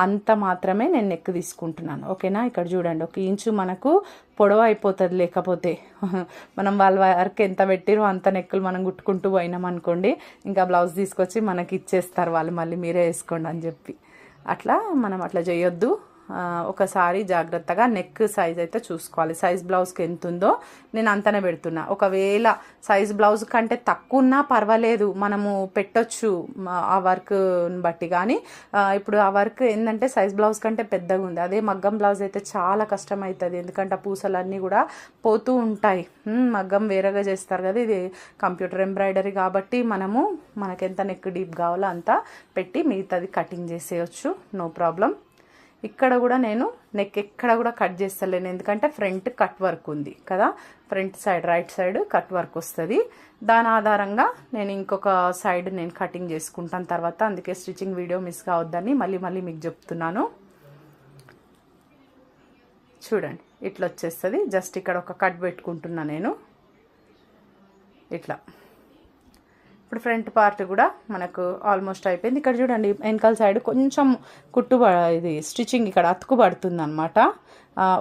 S1: అంత మాత్రమే నేను నెక్ తీసుకుంటున్నాను. ఓకేనా. ఇక్కడ చూడండి, 1 ఇంచు మనకు పొడవు అయిపోతుంది. లేకపోతే మనం వాళ్ళ వర్క్ ఎంత పెట్టిరో అంత నెక్కులు మనం కుట్టుకుంటూ పోయినాం అనుకోండి, ఇంకా బ్లౌజ్ తీసుకొచ్చి మనకి ఇచ్చేస్తారు వాళ్ళు, మళ్ళీ మీరే వేసుకోండి అని చెప్పి. అట్లా మనం అట్లా చేయొద్దు. ఒకసారి జాగ్రత్తగా నెక్ సైజ్ అయితే చూసుకోవాలి. సైజ్ బ్లౌజ్కి ఎంత ఉందో నేను అంతనే పెడుతున్నా. ఒకవేళ సైజ్ బ్లౌజ్ కంటే తక్కువ ఉన్నా పర్వాలేదు, మనము పెట్టొచ్చు ఆ వర్క్ బట్టి. కానీ ఇప్పుడు ఆ వర్క్ ఏంటంటే సైజ్ బ్లౌజ్ కంటే పెద్దగా ఉంది. అదే మగ్గం బ్లౌజ్ అయితే చాలా కష్టం అవుతుంది, ఎందుకంటే ఆ పూసలన్నీ కూడా పోతూ ఉంటాయి. మగ్గం వేరేగా చేస్తారు కదా, ఇది కంప్యూటర్ ఎంబ్రాయిడరీ కాబట్టి మనకు ఎంత నెక్ డీప్ కావాలో అంత పెట్టి మిగతాది కటింగ్ చేసేయచ్చు, నో ప్రాబ్లం. ఇక్కడ కూడా నేను నెక్ ఎక్కడ కూడా కట్ చేస్తలేను, ఎందుకంటే ఫ్రంట్ కట్ వర్క్ ఉంది కదా, front side right side cut work వస్తుంది. దాని ఆధారంగా నేను ఇంకొక సైడ్ నేను కటింగ్ చేసుకుంటాను తర్వాత. అందుకే స్టిచ్చింగ్ వీడియో మిస్ కావద్దని మళ్ళీ మీకు చెప్తున్నాను. చూడండి ఇట్లా వచ్చేస్తుంది. జస్ట్ ఇక్కడ ఒక కట్ పెట్టుకుంటున్నా నేను ఇట్లా. ఇప్పుడు ఫ్రంట్ పార్ట్ కూడా మనకు ఆల్మోస్ట్ అయిపోయింది. ఇక్కడ చూడండి, వెనకాల సైడ్ కొంచెం ఇది స్టిచ్చింగ్ ఇక్కడ అతుకు పడుతుంది అనమాట.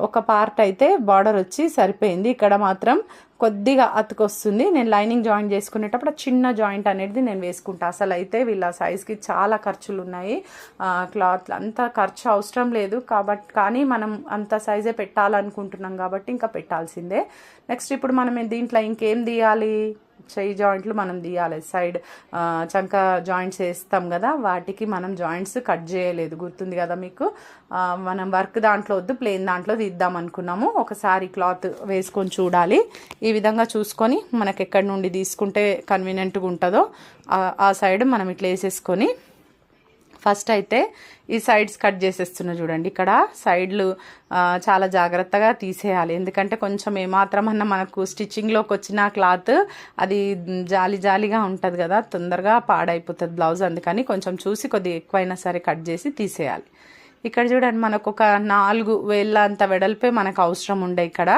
S1: ఒక పార్ట్ అయితే బార్డర్ వచ్చి సరిపోయింది, ఇక్కడ మాత్రం కొద్దిగా అతుకు వస్తుంది. నేను లైనింగ్ జాయింట్ చేసుకునేటప్పుడు చిన్న జాయింట్ అనేది నేను వేసుకుంటా. అసలు అయితే వీళ్ళ సైజ్కి చాలా ఖర్చులు ఉన్నాయి, క్లాత్ అంత ఖర్చు అవసరం లేదు కాబట్టి, కానీ మనం అంత సైజే పెట్టాలనుకుంటున్నాం కాబట్టి ఇంకా పెట్టాల్సిందే. నెక్స్ట్ ఇప్పుడు మనం దీంట్లో ఇంకేం తీయాలి, చెయ్యి జాయింట్లు మనం తీయాలి. సైడ్ చంక జాయింట్స్ వేస్తాం కదా, వాటికి మనం జాయింట్స్ కట్ చేయలేదు, గుర్తుంది కదా మీకు. మనం వర్క్ దాంట్లో వద్దు, ప్లెయిన్ దాంట్లో తీద్దాం అనుకున్నాము. ఒకసారి క్లాత్ వేసుకొని చూడాలి. ఈ విధంగా చూసుకొని మనకు ఎక్కడి నుండి తీసుకుంటే కన్వీనియంట్గా ఉంటుందో ఆ సైడ్ మనం ఇట్లా వేసేసుకొని ఫస్ట్ అయితే ఈ సైడ్స్ కట్ చేసేస్తున్నా. చూడండి ఇక్కడ సైడ్లు చాలా జాగ్రత్తగా తీసేయాలి, ఎందుకంటే కొంచెం ఏమాత్రమన్నా మనకు స్టిచ్చింగ్లోకి వచ్చిన క్లాత్ అది జాలిగా ఉంటుంది కదా, తొందరగా పాడైపోతుంది బ్లౌజ్. అందుకని కొంచెం చూసి కొద్దిగా ఎక్కువైనా సరే కట్ చేసి తీసేయాలి. ఇక్కడ చూడండి, మనకు ఒక 4 వేళ్ళ అంత వెడల్పే మనకు అవసరం ఉండే ఇక్కడ,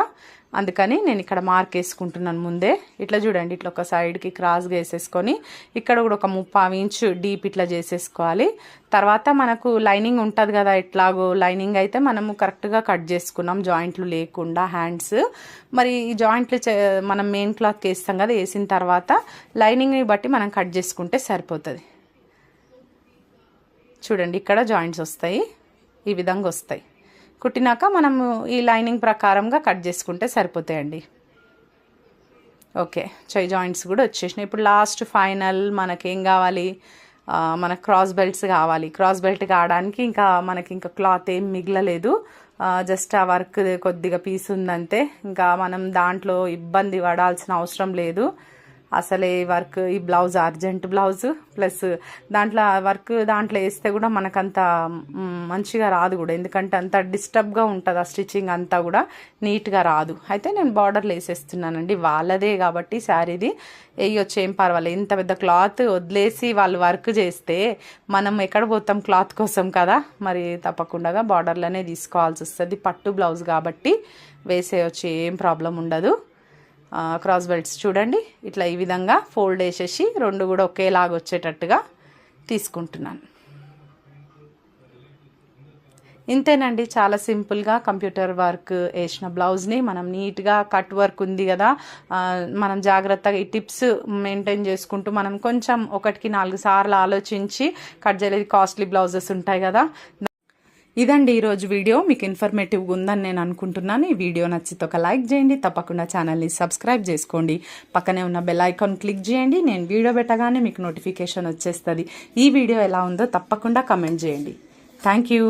S1: అందుకని నేను ఇక్కడ మార్క్ వేసుకుంటున్నాను ముందే. ఇట్లా చూడండి, ఇట్లా ఒక సైడ్కి క్రాస్గా వేసేసుకొని ఇక్కడ కూడా ఒక 3/4 ఇంచు డీప్ ఇట్లా చేసేసుకోవాలి. తర్వాత మనకు లైనింగ్ ఉంటుంది కదా, ఎట్లాగో లైనింగ్ అయితే మనము కరెక్ట్గా కట్ చేసుకున్నాం జాయింట్లు లేకుండా హ్యాండ్స్. మరి ఈ జాయింట్లు మనం మెయిన్ క్లాత్కి వేస్తాం కదా, వేసిన తర్వాత లైనింగ్ని బట్టి మనం కట్ చేసుకుంటే సరిపోతుంది. చూడండి ఇక్కడ జాయింట్స్ వస్తాయి, ఈ విధంగా వస్తాయి. కుట్టినాక మనము ఈ లైనింగ్ ప్రకారంగా కట్ చేసుకుంటే సరిపోతాయండి. ఓకే, చెయ్యి జాయింట్స్ కూడా వచ్చేసినాయి. ఇప్పుడు లాస్ట్ ఫైనల్ మనకేం కావాలి, మనకు క్రాస్ బెల్ట్స్ కావాలి. క్రాస్ బెల్ట్ కావడానికి ఇంకా మనకి ఇంకా క్లాత్ ఏం మిగలలేదు, జస్ట్ ఆ వర్క్ కొద్దిగా పీస్ ఉందంతే. ఇంకా మనం దాంట్లో ఇబ్బంది పడాల్సిన అవసరం లేదు. అసలే వర్క్ ఈ బ్లౌజ్ అర్జెంట్ బ్లౌజ్, ప్లస్ దాంట్లో వర్క్ దాంట్లో వేస్తే కూడా మనకంత మంచిగా రాదు కూడా, ఎందుకంటే అంత డిస్టర్బ్గా ఉంటుంది ఆ స్టిచ్చింగ్ అంతా కూడా నీట్గా రాదు. అయితే నేను బార్డర్లు వేసేస్తున్నానండి, వాళ్ళదే కాబట్టి శారీది వేయొచ్చు, ఏం పర్వాలేదు. ఇంత పెద్ద క్లాత్ వదిలేసి వాళ్ళు వర్క్ చేస్తే మనం ఎక్కడ పోతాం క్లాత్ కోసం కదా, మరి తప్పకుండా బార్డర్లనే తీసుకోవాల్సి వస్తుంది. పట్టు బ్లౌజ్ కాబట్టి వేసేయచ్చు, ఏం ప్రాబ్లం ఉండదు. క్రాస్ బెల్ట్స్ చూడండి ఇట్లా ఈ విధంగా ఫోల్డ్ వేసేసి 2 కూడా ఒకేలాగా వచ్చేటట్టుగా తీసుకుంటున్నాను. ఇంతేనండి, చాలా సింపుల్గా కంప్యూటర్ వర్క్ వేసిన బ్లౌజ్ని మనం నీట్గా కట్ వర్క్ ఉంది కదా, మనం జాగ్రత్తగా ఈ టిప్స్ మెయింటైన్ చేసుకుంటూ మనం కొంచెం 1కి 4 సార్లు ఆలోచించి కట్ చేయలేదు. కాస్ట్లీ బ్లౌజెస్ ఉంటాయి కదా. ఇదండి ఈరోజు వీడియో, మీకు ఇన్ఫర్మేటివ్గా ఉందని నేను అనుకుంటున్నాను. ఈ వీడియో నచ్చితే ఒక లైక్ చేయండి, తప్పకుండా ఛానల్ని సబ్స్క్రైబ్ చేసుకోండి, పక్కనే ఉన్న బెల్ ఐకాన్ క్లిక్ చేయండి. నేను వీడియో పెట్టగానే మీకు నోటిఫికేషన్ వచ్చేస్తుంది. ఈ వీడియో ఎలా ఉందో తప్పకుండా కమెంట్ చేయండి. Thank you.